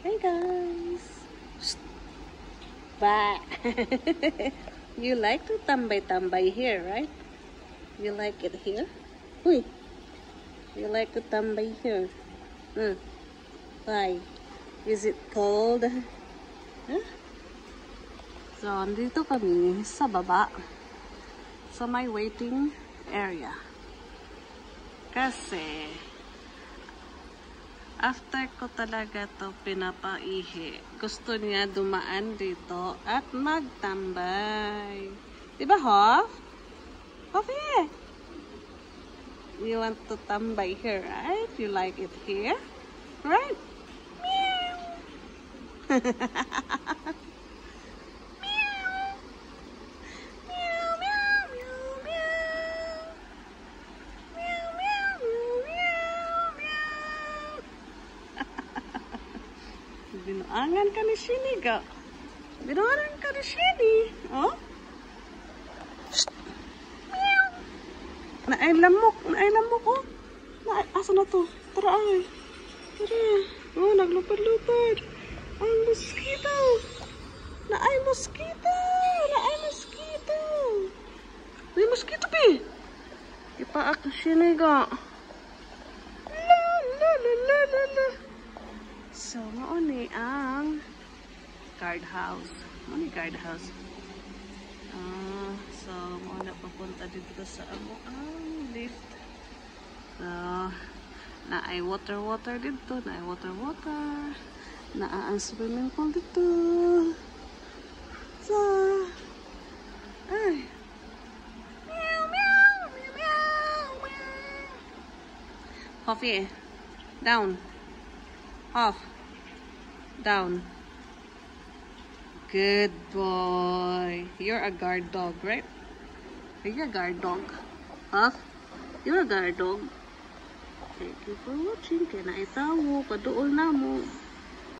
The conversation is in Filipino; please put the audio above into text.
Hey guys! Bye! You like to tambay-tambay here, right? You like it here? Uy! You like to tambay here? Why? Is it cold? Huh? So, andito kami sa baba. Sa may waiting area. Kasi, after ko talaga to pinapaihi, gusto niya dumaan dito at magtambay. Diba, Hoff? Hoff, yeah. You want to tambay here, right? You like it here? Right? Meow! Binuangan ka ni Shini ga. Binuangan ka ni Shini. Oh? Meow. Naay lamok. Oh. Asa na to? Tara ay. Tara. Oh, naglupad-lupad. Ang mosquito. Naay mosquito. May mosquito pi. Ipaak ni Shini ga. La. So, mauni ang guardhouse. So, mauna papunta dito sa ang lift. So, naay water dito. Naa ang swimming pool dito. So, ay. Meow. Coffee. Down. Off. Down. Good boy. You're a guard dog, right? Are you a guard dog? Off. You're a guard dog. Thank you for watching. Kaya na itawo. Paduol na mo.